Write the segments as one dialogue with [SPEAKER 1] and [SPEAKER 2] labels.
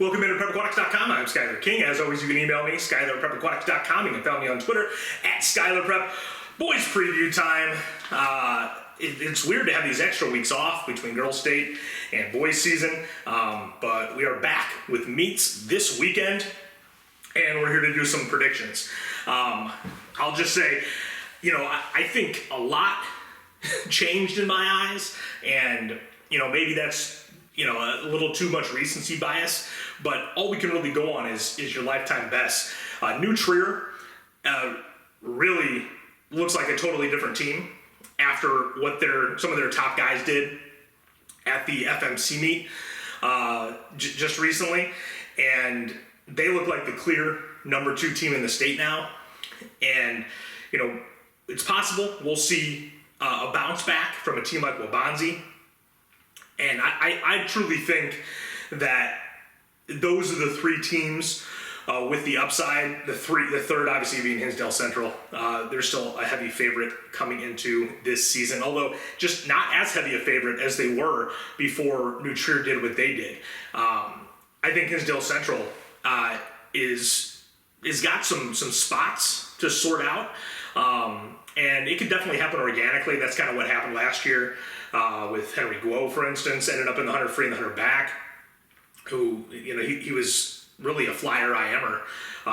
[SPEAKER 1] Welcome into PrepAquatics.com. I'm Skylar King. As always, you can email me, Skylar@PrepAquatics.com. You can follow me on Twitter @SkylarPrep. Boys preview time. It's weird to have these extra weeks off between girls state and boys season, but we are back with meets this weekend, and we're here to do some predictions. I'll just say, I think a lot changed in my eyes, and maybe that's a little too much recency bias, but all we can really go on is your lifetime best. New Trier really looks like a totally different team after what some of their top guys did at the FMC meet just recently, and they look like the clear number 2 team in the state now. And it's possible we'll see a bounce back from a team like Wabanzi. And I truly think that those are the 3 teams with the upside. The third obviously being Hinsdale Central. They're still a heavy favorite coming into this season, although just not as heavy a favorite as they were before New Trier did what they did. I think Hinsdale Central is got some spots to sort out, and it could definitely happen organically. That's kind of what happened last year. With Henry Guo, for instance, ended up in the 100 free and the 100 back, who, he was really a flyer IMer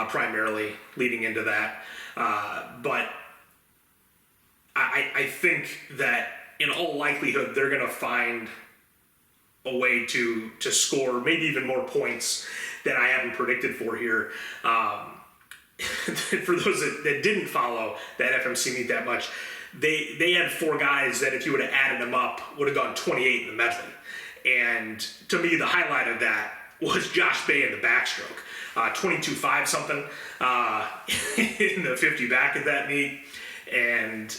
[SPEAKER 1] primarily leading into that. But I think that in all likelihood, they're going to find a way to score maybe even more points than I haven't predicted for here. For those that didn't follow that FMC meet that much, they had 4 guys that if you would have added them up would have gone 28 in the medley. And to me, the highlight of that was Josh Bay in the backstroke. 22.5 something in the 50 back at that meet. And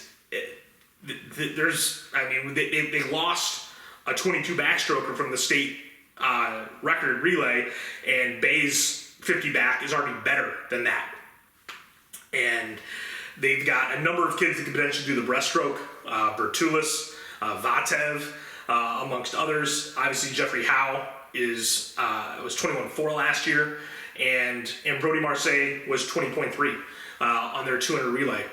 [SPEAKER 1] they lost a 22 backstroker from the state record relay, and Bay's 50 back is already better than that. And they've got a number of kids that could potentially do the breaststroke, Bertulis, Vatev, amongst others. Obviously, Jeffrey Howe was 21.4 last year, and Brody Marseille was 20.3 on their 200 relay.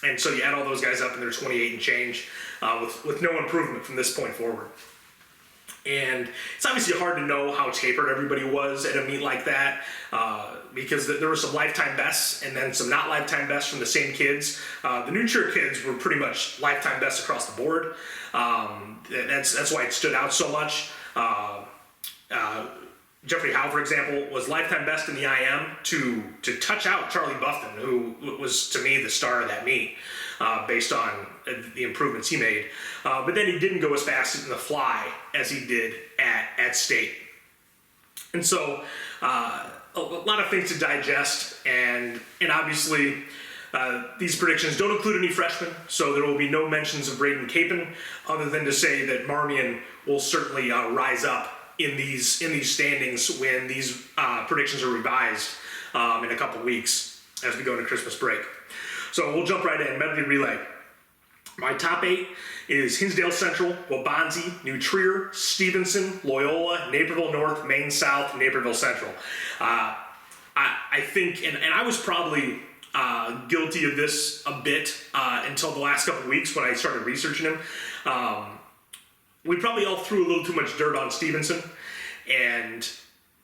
[SPEAKER 1] And so you add all those guys up, and they're 28 and change, with no improvement from this point forward. And it's obviously hard to know how tapered everybody was at a meet like that, because there were some lifetime bests and then some not lifetime bests from the same kids. The New Trier kids were pretty much lifetime bests across the board. That's why it stood out so much. Jeffrey Howe, for example, was lifetime best in the IM to touch out Charlie Buffton, who was, to me, the star of that meet, based on the improvements he made. But then he didn't go as fast in the fly as he did at state. And so a lot of things to digest, and obviously these predictions don't include any freshmen, so there will be no mentions of Braden Capon, other than to say that Marmion will certainly rise up in these standings when these predictions are revised in a couple weeks as we go into Christmas break. So we'll jump right in. Medley relay. My top 8 is Hinsdale Central, Wabanzi, New Trier, Stevenson, Loyola, Naperville North, Maine South, Naperville Central. I think, and I was probably guilty of this a bit until the last couple of weeks when I started researching him. We probably all threw a little too much dirt on Stevenson, and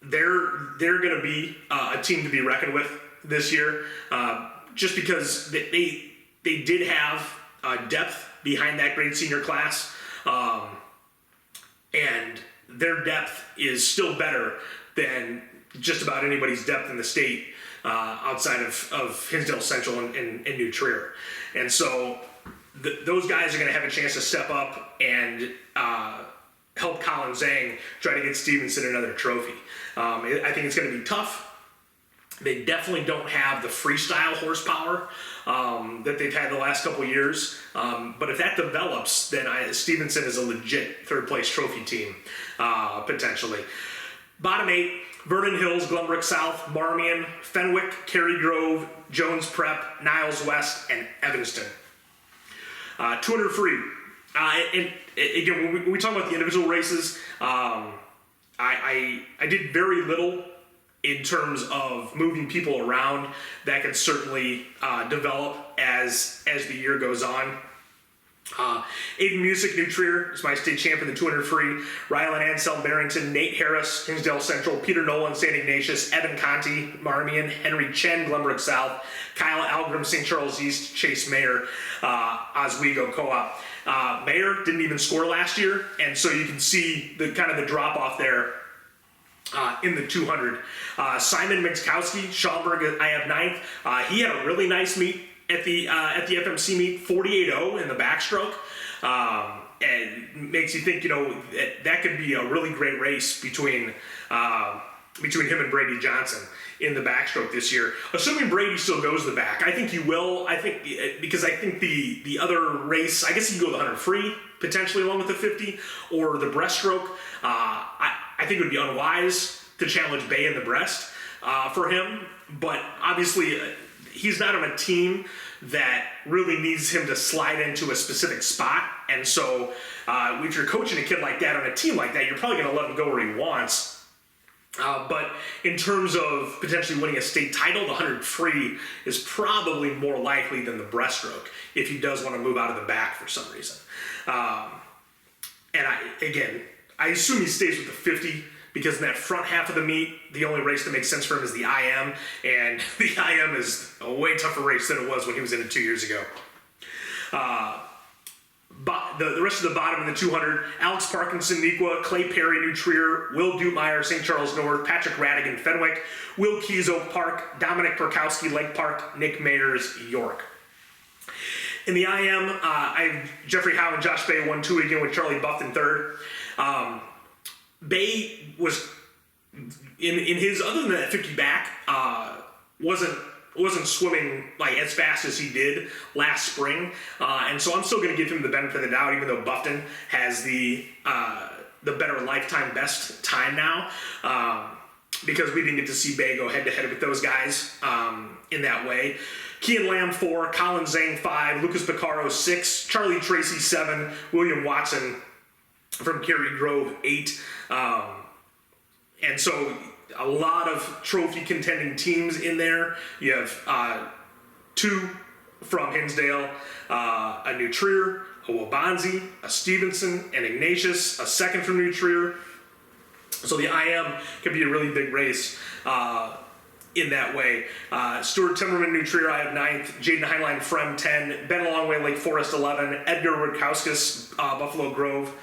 [SPEAKER 1] they're going to be a team to be reckoned with this year, just because they did have depth behind that grade senior class, and their depth is still better than just about anybody's depth in the state outside of Hinsdale Central and New Trier. And so those guys are going to have a chance to step up and help Colin Zhang try to get Stevenson another trophy. I think it's going to be tough. They definitely don't have the freestyle horsepower that they've had the last couple of years. But if that develops, then Stevenson is a legit third-place trophy team, potentially. Bottom 8, Vernon Hills, Glenbrook South, Marmion, Fenwick, Cary Grove, Jones Prep, Niles West, and Evanston. 200 free. And again, when we talk about the individual races, I did very little in terms of moving people around. That could certainly develop as the year goes on. Aiden Music, New Trier, is my state champ in the 200 free. Rylan Ansel, Barrington, Nate Harris, Kingsdale Central, Peter Nolan, St. Ignatius, Evan Conti, Marmion, Henry Chen, Glenbrook South, Kyle Algrim, St. Charles East, Chase Mayer, Oswego Co-op. Mayer didn't even score last year, and so you can see the kind of the drop off there in the 200. Simon Mixkowski, Schaumburg, I have ninth. He had a really nice meet at the FMC meet, 48.0 in the backstroke. And makes you think, that could be a really great race between him and Brady Johnson in the backstroke this year. Assuming Brady still goes the back. I think he will. Because I think the other race, I guess he can go the 100 free, potentially along with the 50, or the breaststroke. I think it would be unwise to challenge Bay in the breast for him. But obviously, he's not on a team that really needs him to slide into a specific spot. And so if you're coaching a kid like that on a team like that, you're probably going to let him go where he wants. But in terms of potentially winning a state title, the 100 free is probably more likely than the breaststroke if he does want to move out of the back for some reason. And I assume he stays with the 50, because in that front half of the meet, the only race that makes sense for him is the IM, and the IM is a way tougher race than it was when he was in it 2 years ago. But the rest of the bottom in the 200, Alex Parkinson, Nequa, Clay Perry, New Trier, Will Dutemeyer, St. Charles North, Patrick Radigan, Fenwick, Will Keys, Oak Park, Dominic Perkowski, Lake Park, Nick Mayers, York. In the IM, I have Jeffrey Howe and Josh Bay 1-2 again with Charlie Buffton third. Bay was in his, other than that 50 back, wasn't swimming like as fast as he did last spring, and so I'm still going to give him the benefit of the doubt, even though Buffton has the better lifetime best time now, because we didn't get to see Bay go head to head with those guys in that way. Kean Lamb 4, Colin Zhang 5, Lucas Picaro 6, Charlie Tracy 7, William Watson from Cary Grove 8, and so a lot of trophy contending teams in there. You have 2 from Hinsdale, a New Trier, a Wabanzi, a Stevenson, an Ignatius, a second from New Trier. So the IM could be a really big race in that way. Stuart Timmerman, New Trier, I have 9th. Jaden Heinlein, Frem 10. Ben Longway, Lake Forest 11. Edgar Rudkowskis, Buffalo Grove.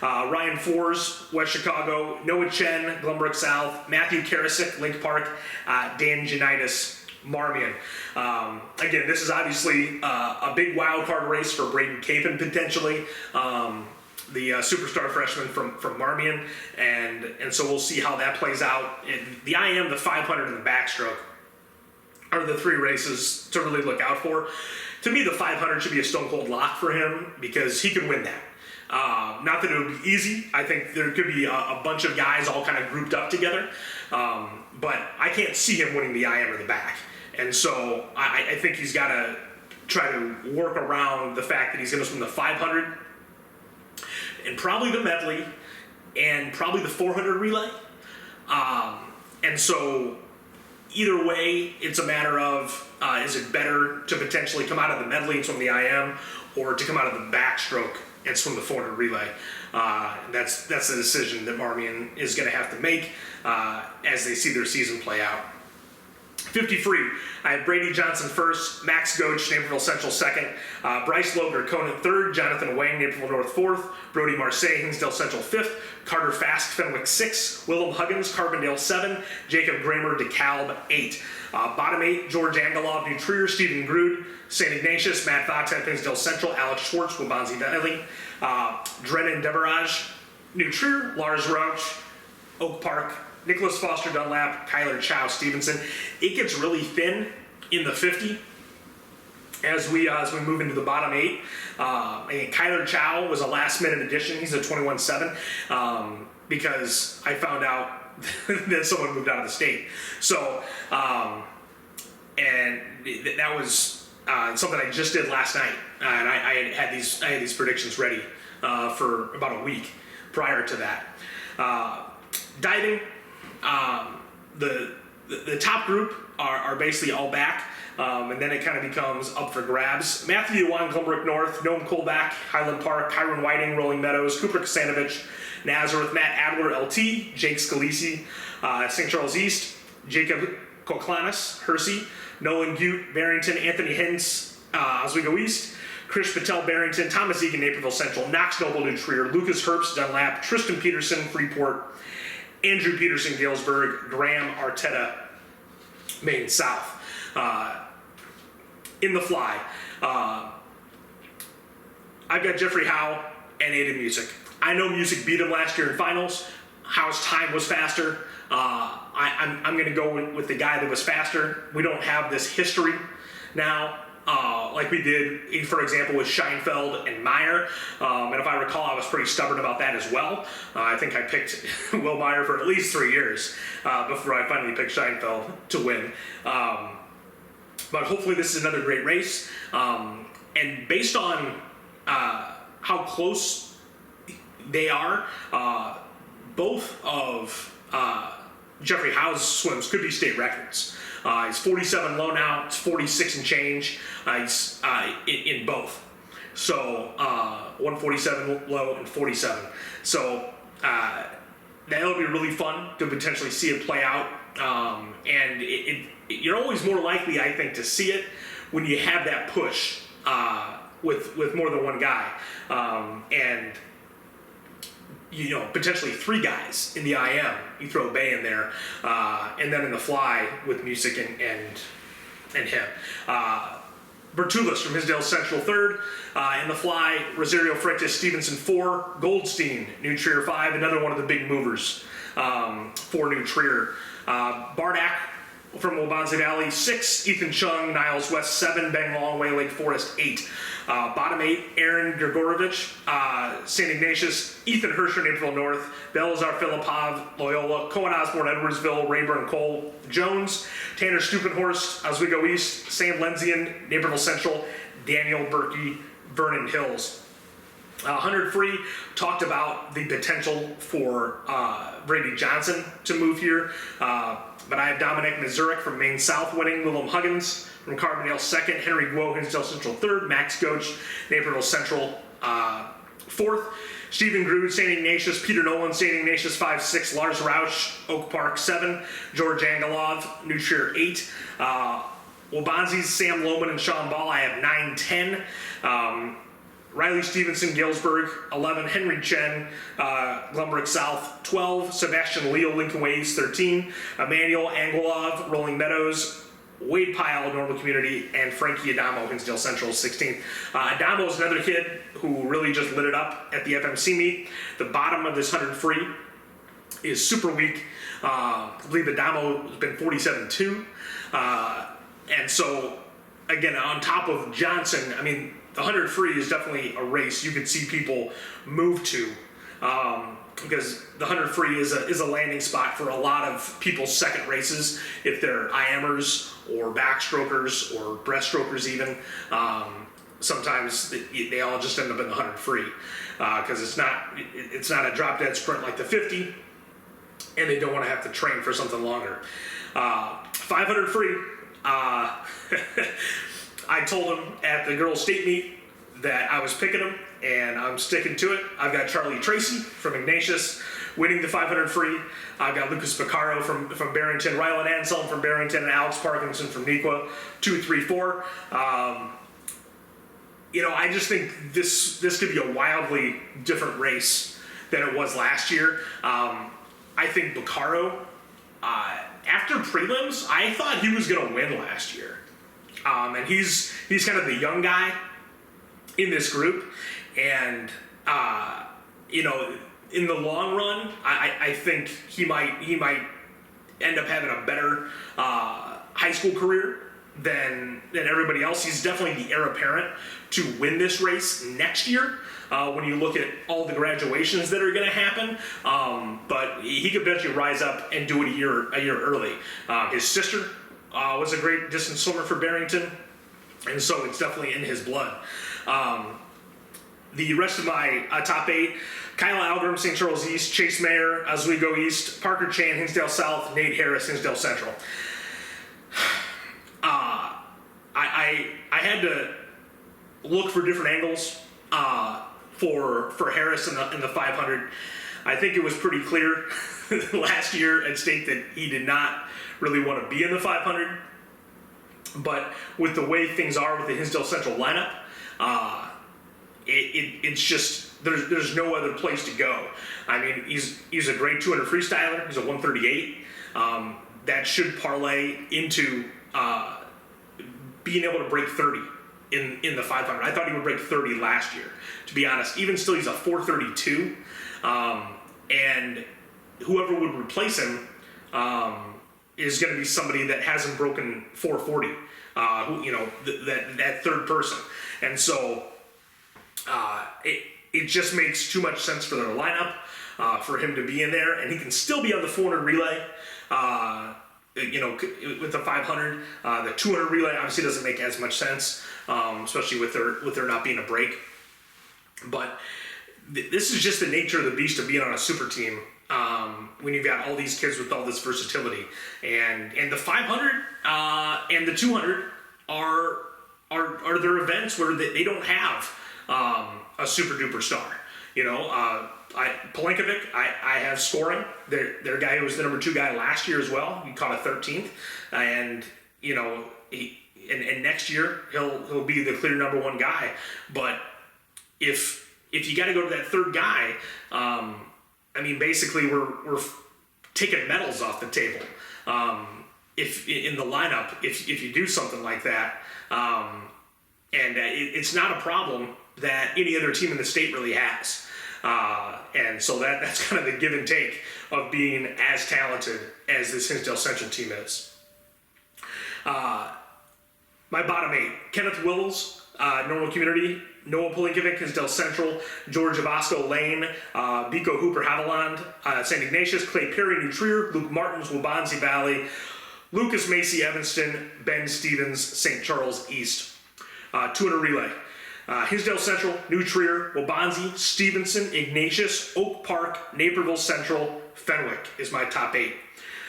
[SPEAKER 1] Ryan Fours, West Chicago. Noah Chen, Glenbrook South. Matthew Karasik, Link Park. Dan Janitis, Marmion. Again, this is obviously a big wild card race for Braden Capon potentially. The superstar freshman from Marmion, and so we'll see how that plays out. The IM, the 500, and the backstroke are the 3 races to really look out for. To me, the 500 should be a stone cold lock for him because he could win that. Not that it would be easy. I think there could be a bunch of guys all kind of grouped up together, but I can't see him winning the IM or the back. And so I think he's got to try to work around the fact that he's going to swim the 500 and probably the medley and probably the 400 relay. And so either way, it's a matter of is it better to potentially come out of the medley and swim the IM, or to come out of the backstroke and swim the 400 relay. That's the decision that Marmion is going to have to make as they see their season play out. 50 free, I have Brady Johnson first, Max Goach, Naperville Central second, Bryce Loger, Conant third, Jonathan Wang, Naperville North fourth, Brody Marseille, Hinsdale Central fifth, Carter Fast, Fenwick 6, Willem Huggins, Carbondale 7, Jacob Kramer, DeKalb 8. Bottom 8, George Angelov, New Trier, Stephen Grude, St. Ignatius, Matt Fox, Hinsdale Central, Alex Schwartz, Wabanzi Valley, Drennan Deverage, New Trier, Lars Rauch, Oak Park, Nicholas Foster Dunlap, Kyler Chow, Stevenson. It gets really thin in the 50 as we move into the bottom 8. And Kyler Chow was a last minute addition. He's a 21-7 because I found out that someone moved out of the state. So, and that was something I just did last night, and I had these predictions ready for about a week prior to that. Diving, the top group are basically all back, and then it kind of becomes up for grabs. Matthew Yuan, Glenbrook North, Noam Colback, Highland Park, Kyron Whiting, Rolling Meadows, Cooper Kasanovich, Nazareth, Matt Adler, LT, Jake Scalisi, St. Charles East, Jacob Koklanis, Hersey, Nolan Butte, Barrington, Anthony Hintz, Oswego East, Chris Patel, Barrington, Thomas Egan, Naperville Central, Knox Noble, New Trier, Lucas Herbst, Dunlap, Tristan Peterson, Freeport, Andrew Peterson, Galesburg, Graham Arteta, Maine South. In the fly, I've got Jeffrey Howe and Aiden Music. I know Music beat him last year in finals. Howe's time was faster. I'm going to go with the guy that was faster. We don't have this history now like we did, for example, with Scheinfeld and Meyer. And if I recall, I was pretty stubborn about that as well. I think I picked Will Meyer for at least 3 years before I finally picked Scheinfeld to win. But hopefully this is another great race. And based on how close they are, both of Jeffrey Howe's swims could be state records. He's 47 low now, it's 46 and change. He's in both. So 147 low and 47. So that'll be really fun to potentially see it play out. And you're always more likely, I think, to see it when you have that push with more than one guy. And you know, potentially 3 guys in the IM. You throw Bay in there, and then in the fly with Music and him. Bertulis from Hisdale Central 3rd. In the fly, Rosario Freitas Stevenson 4, Goldstein, New Trier 5, another one of the big movers for New Trier. Bardak from Wabanzi Valley 6, Ethan Chung, Niles West 7, Ben Long, Wayne Lake Forest 8. Bottom 8, Aaron Grigorovich, St. Ignatius, Ethan Hersher, Naperville North, Belazar Filipov, Loyola, Cohen Osborne, Edwardsville, Rayburn Cole, Jones, Tanner Stupenhorst, Oswego East, Sam Lenzian, Naperville Central, Daniel Berkey, Vernon Hills. 100 free, talked about the potential for Brady Johnson to move here. But I have Dominic Mazurek from Maine South winning, Willem Huggins from Carbondale 2nd, Henry Guo, Hinsdale Central 3rd, Max Goach, Naperville Central 4th, Stephen Grood, St. Ignatius, Peter Nolan, St. Ignatius 5-6, Lars Rausch, Oak Park 7, George Angelov, New Trier 8, Wabanzi's Sam Lohman and Sean Ball, I have 9-10. Riley Stevenson, Galesburg, 11. Henry Chen, Glenbrook South, 12. Sebastian Leo, Lincoln Way East, 13. Emmanuel Angelov, Rolling Meadows, Wade Pyle, Normal Community, and Frankie Adamo, Hinsdale Central, 16. Adamo is another kid who really just lit it up at the FMC meet. The bottom of this 100 free is super weak. I believe Adamo has been 47-2. And so, again, on top of Johnson, I mean, the 100 free is definitely a race you could see people move to, because the 100 free is a landing spot for a lot of people's second races, if they're IMers or backstrokers or breaststrokers even. Sometimes they all just end up in the 100 free, because it's not a drop dead sprint like the 50, and they don't want to have to train for something longer. 500 free. I told him at the girls' state meet that I was picking him, and I'm sticking to it. I've got Charlie Tracy from Ignatius winning the 500 free. I've got Lucas Piccaro from Barrington, Rylan Anselm from Barrington, and Alex Parkinson from Nequa, 2, 3, 4. You know, I just think this could be a wildly different race than it was last year. I think Piccaro, after prelims, I thought he was going to win last year. And he's kind of the young guy in this group, and you know, in the long run, I think he might end up having a better high school career than everybody else. He's definitely the heir apparent to win this race next year. When you look at all the graduations that are going to happen, but he could eventually rise up and do it a year early. His sister was a great distance swimmer for Barrington, and so it's definitely in his blood. The rest of my top 8, Kyle Algrim, St. Charles East, Chase Mayer, Oswego East, Parker Chan, Hinsdale South, Nate Harris, Hinsdale Central. I had to look for different angles for Harris in the 500. I think it was pretty clear last year at state that he did not really want to be in the 500. But with the way things are with the Hinsdale Central lineup, it's just there's no other place to go. I mean, he's a great 200 freestyler. He's a 138. That should parlay into being able to break 30 in the 500. I thought he would break 30 last year, to be honest. Even still, he's a 432. And whoever would replace him is going to be somebody that hasn't broken 440. That third person. And so it just makes too much sense for their lineup for him to be in there, and he can still be on the 400 relay. With the 500, the 200 relay obviously doesn't make as much sense, especially with there not being a break. But this is just the nature of the beast of being on a super team. When you've got all these kids with all this versatility, and the 500 and the 200 are their events where they don't have a super duper star. Palenkovic, I have scoring. Their guy who was the number 2 guy last year as well. He caught a 13th, and and next year he'll be the clear number 1 guy. But if you got to go to that third guy, basically we're taking medals off the table. If in the lineup, if you do something like that, it's not a problem that any other team in the state really has. And so that's kind of the give and take of being as talented as this Hinsdale Central team is. My bottom 8, Kenneth Wills, Normal Community, Noah Palenkovic, Hinsdale Central, George Avasco Lane, Biko Hooper Haviland, St. Ignatius, Clay Perry, New Trier, Luke Martins, Wabansi Valley, Lucas Macy, Evanston, Ben Stevens, St. Charles East. 200 relay. Hinsdale Central, New Trier, Wabansi, Stevenson, Ignatius, Oak Park, Naperville Central, Fenwick is my top 8.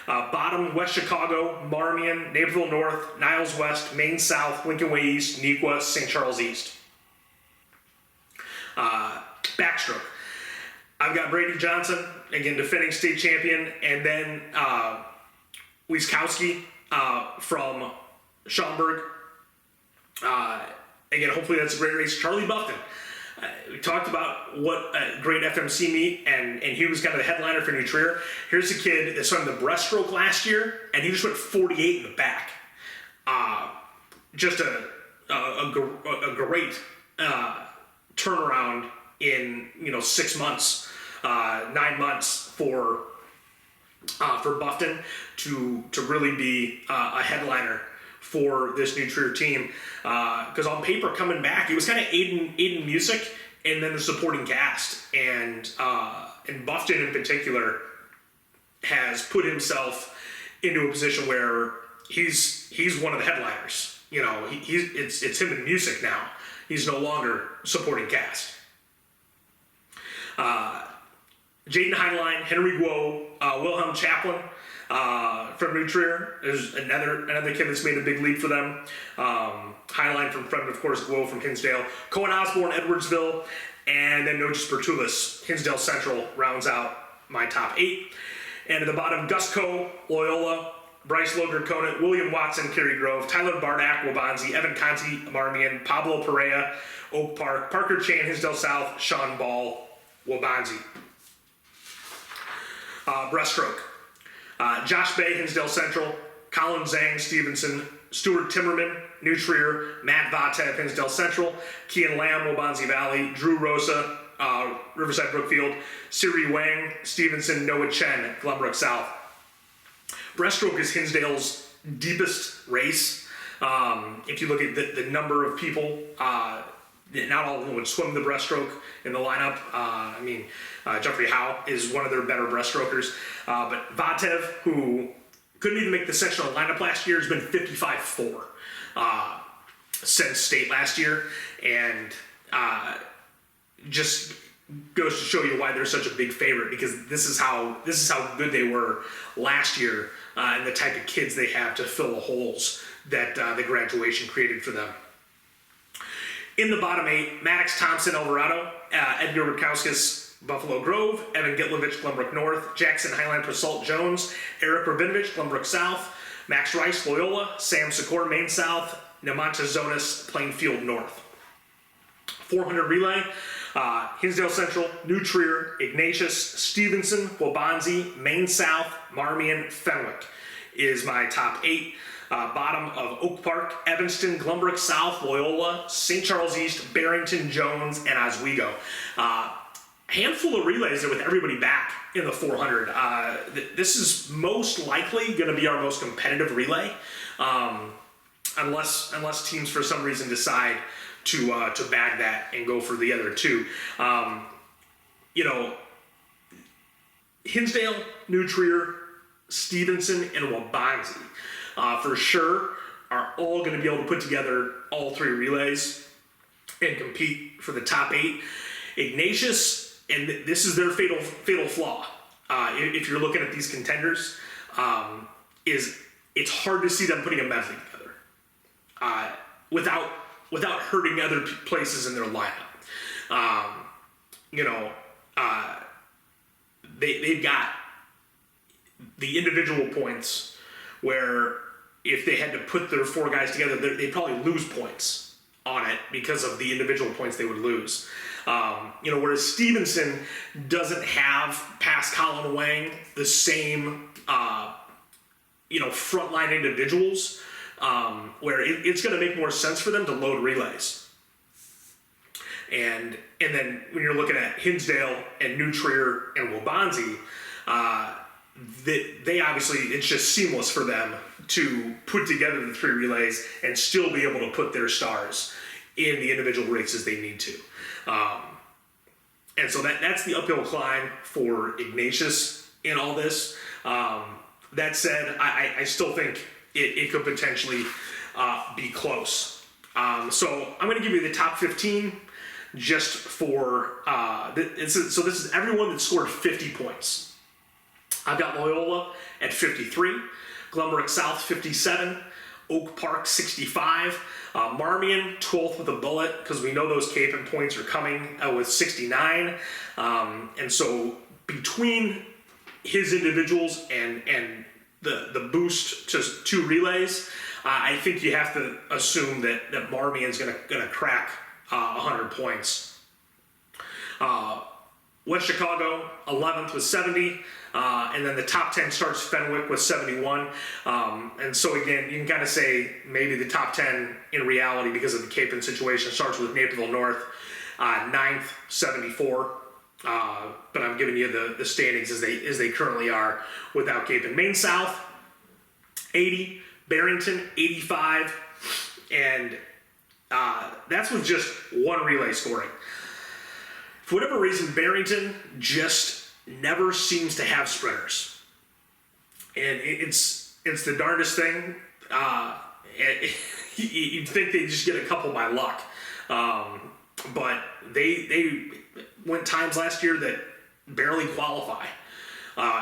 [SPEAKER 1] Bottom, West Chicago, Marmion, Naperville North, Niles West, Maine South, Lincoln Way East, Neuqua, St. Charles East. Backstroke. I've got Brady Johnson, again, defending state champion, and then Wieskowski from Schaumburg. Again, hopefully that's a great race. Charlie Buffton. We talked about what a great FMC meet, and he was kind of the headliner for New Trier. Here's a kid that swam the breaststroke last year, and he just went 48 in the back. Just a great turnaround in 6 months, 9 months for Buffton to really be a headliner for this New Trier team, because on paper coming back, it was kind of Aiden Music and then the supporting cast, and Buffton in particular has put himself into a position where he's one of the headliners. It's him and Music now. He's no longer supporting cast. Jaden Heinlein, Henry Guo, Wilhelm Chaplin. From New Trier, there's another kid that's made a big leap for them. Highline from of course, Guo from Hinsdale. Cohen Osborne, Edwardsville, and then Noges Bertulis, Hinsdale Central rounds out my top 8. And at the bottom, Gus Coe, Loyola, Bryce Loger, Conant, William Watson, Cary Grove, Tyler Bardak, Wabansi, Evan Conti, Marmion, Pablo Perea, Oak Park, Parker Chan, Hinsdale South, Sean Ball, Wabansi. Breaststroke. Josh Bay, Hinsdale Central, Colin Zhang, Stevenson, Stuart Timmerman, New Trier, Matt Vatev, Hinsdale Central, Kian Lamb, Wabansi Valley, Drew Rosa, Riverside Brookfield, Siri Wang, Stevenson, Noah Chen, Glenbrook South. Breaststroke is Hinsdale's deepest race. If you look at the number of people, not all of them would swim the breaststroke in the lineup. Jeffrey Howe is one of their better breaststrokers. But Vatev, who couldn't even make the sectional lineup last year, has been 55-4 since state last year. And just goes to show you why they're such a big favorite, because this is how good they were last year, and the type of kids they have to fill the holes that the graduation created for them. In the bottom 8, Maddox, Thompson, Alvarado, Edgar Rudkowskis, Buffalo Grove, Evan Gitlovich, Glenbrook North, Jackson Highland, Presalt Jones, Eric Rabinovich, Glenbrook South, Max Rice, Loyola, Sam Secor, Maine South, Nemanta Zonas, Plainfield North. 400 relay, Hinsdale Central, New Trier, Ignatius, Stevenson, Waubonsie, Maine South, Marmion, Fenwick is my top 8. Bottom of Oak Park, Evanston, Glenbrook South, Loyola, St. Charles East, Barrington, Jones, and Oswego. Handful of relays there with everybody back in the 400. This is most likely going to be our most competitive relay, unless teams for some reason decide to bag that and go for the other two. Hinsdale, New Trier, Stevenson, and Waubonsie for sure are all going to be able to put together all 3 relays and compete for the top 8. Ignatius, and this is their fatal flaw. If you're looking at these contenders, is it's hard to see them putting a medley together without hurting other places in their lineup. They've got the individual points where if they had to put their 4 guys together, they'd probably lose points on it because of the individual points they would lose. Whereas Stevenson doesn't have, past Colin Wang, the same, frontline individuals, where it's going to make more sense for them to load relays. And then when you're looking at Hinsdale and New Trier and Waubonsie, they obviously, it's just seamless for them to put together the 3 relays and still be able to put their stars in the individual races they need to. And so that's the uphill climb for Ignatius in all this. That said, I still think it could potentially be close. So I'm going to give you the top 15 just for, this is everyone that scored 50 points. I've got Loyola at 53, Glenbrook South 57, Oak Park 65, Marmion 12th with a bullet, because we know those Cape and points are coming with 69. And so between his individuals and the boost to 2 relays, I think you have to assume that Marmion's gonna crack 100 points. West Chicago 11th with 70. And then the top 10 starts Fenwick with 71. And so again, you can kind of say maybe the top 10 in reality, because of the Cape situation, starts with Naperville North, 9th, 74. But I'm giving you the standings as they currently are without Cape. And Maine South, 80, Barrington, 85, and that's with just 1 relay scoring. For whatever reason, Barrington just never seems to have sprinters, and it's the darndest thing. You'd think they just get a couple by luck, but they went times last year that barely qualify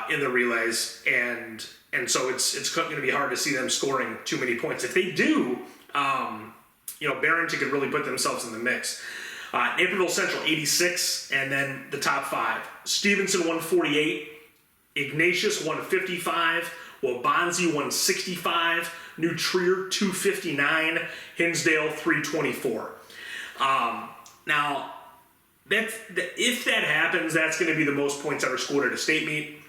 [SPEAKER 1] in the relays, and so it's going to be hard to see them scoring too many points. If they do, Barrington could really put themselves in the mix. Naperville Central 86, and then the top 5. Stevenson 148, Ignatius 155, Waubonsie 165, New Trier 259, Hinsdale 324. Now, if that happens, that's going to be the most points ever scored at a state meet.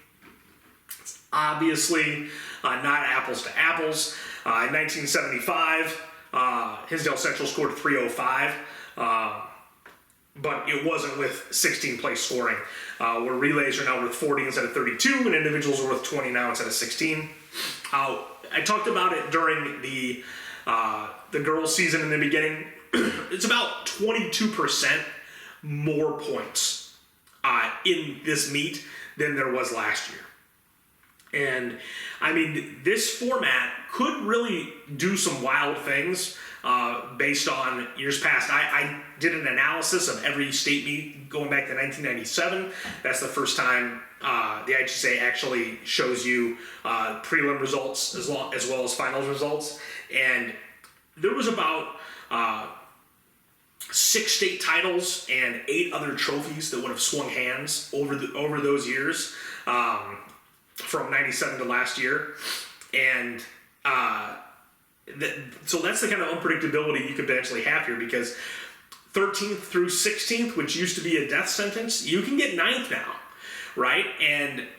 [SPEAKER 1] It's obviously not apples to apples. In 1975, Hinsdale Central scored 305. But it wasn't with 16-place scoring, where relays are now worth 40 instead of 32, and individuals are worth 20 now instead of 16. I talked about it during the girls' season in the beginning. It's about 22% more points in this meet than there was last year. And I mean, this format could really do some wild things based on years past. I did an analysis of every state meet going back to 1997. That's the first time the IHSA actually shows you prelim results as well as finals results. And there was about 6 state titles and 8 other trophies that would have swung hands over those years. From 97 to last year, and so that's the kind of unpredictability you could potentially have here, because 13th through 16th, which used to be a death sentence, you can get 9th now, right? And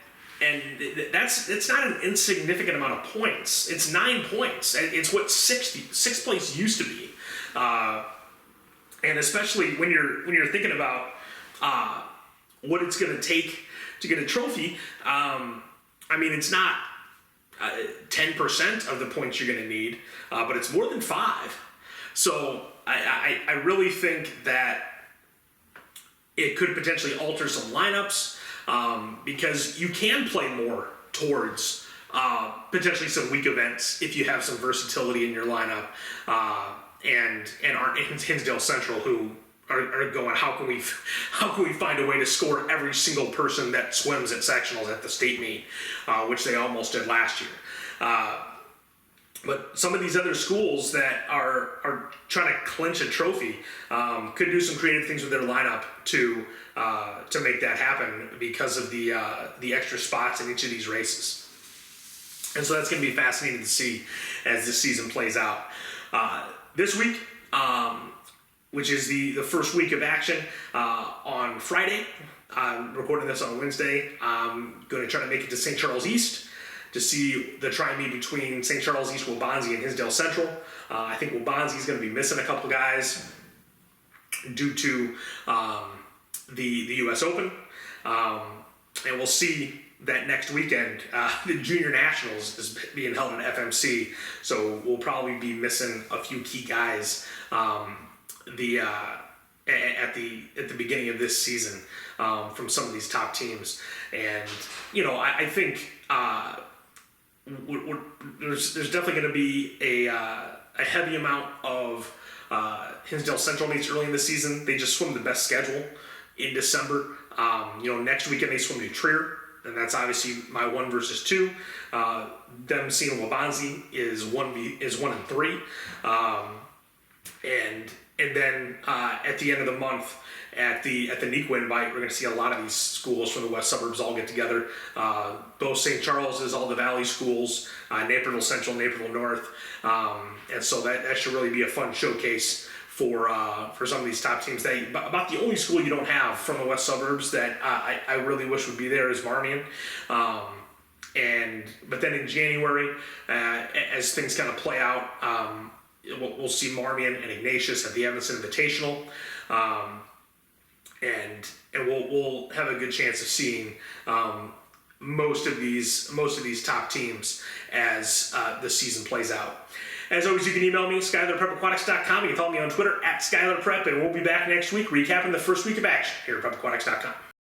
[SPEAKER 1] it's not an insignificant amount of points. It's 9 points. It's what sixth place used to be, and especially when you're thinking about what it's going to take to get a trophy. I mean, it's not 10% of the points you're going to need, but it's more than 5. So I really think that it could potentially alter some lineups because you can play more towards potentially some weak events if you have some versatility in your lineup, and aren't in Hinsdale Central, who are going, how can we find a way to score every single person that swims at sectionals at the state meet, which they almost did last year. But some of these other schools that are trying to clinch a trophy could do some creative things with their lineup to make that happen because of the extra spots in each of these races. And so that's going to be fascinating to see as this season plays out. This week, which is the first week of action on Friday. I'm recording this on Wednesday. I'm going to try to make it to St. Charles East to see the tri-meet between St. Charles East, Waubonsie, and Hinsdale Central. I think Waubonsie is going to be missing a couple guys due to the U.S. Open. And we'll see that next weekend. The Junior Nationals is being held in FMC, so we'll probably be missing a few key guys at the beginning of this season from some of these top teams. And I think there's definitely going to be a heavy amount of Hinsdale Central meets early in the season. They just swim the best schedule in December. Next weekend they swim New Trier, and that's obviously my 1 versus 2. Them seeing Waubonsie is 1 and 3, and then at the end of the month, at the NECA invite, we're going to see a lot of these schools from the west suburbs all get together. Both St. Charles's, all the Valley schools, Naperville Central, Naperville North, and so that should really be a fun showcase for some of these top teams. About the only school you don't have from the west suburbs that I really wish would be there is Marmion. But then in January, as things kind of play out, we'll see Marmion and Ignatius at the Evanston Invitational, and we'll have a good chance of seeing most of these top teams as the season plays out. As always, you can email me, SkylerPrepAquatics.com. You can follow me on Twitter @SkylerPrep, and we'll be back next week recapping the first week of action here at PrepAquatics.com.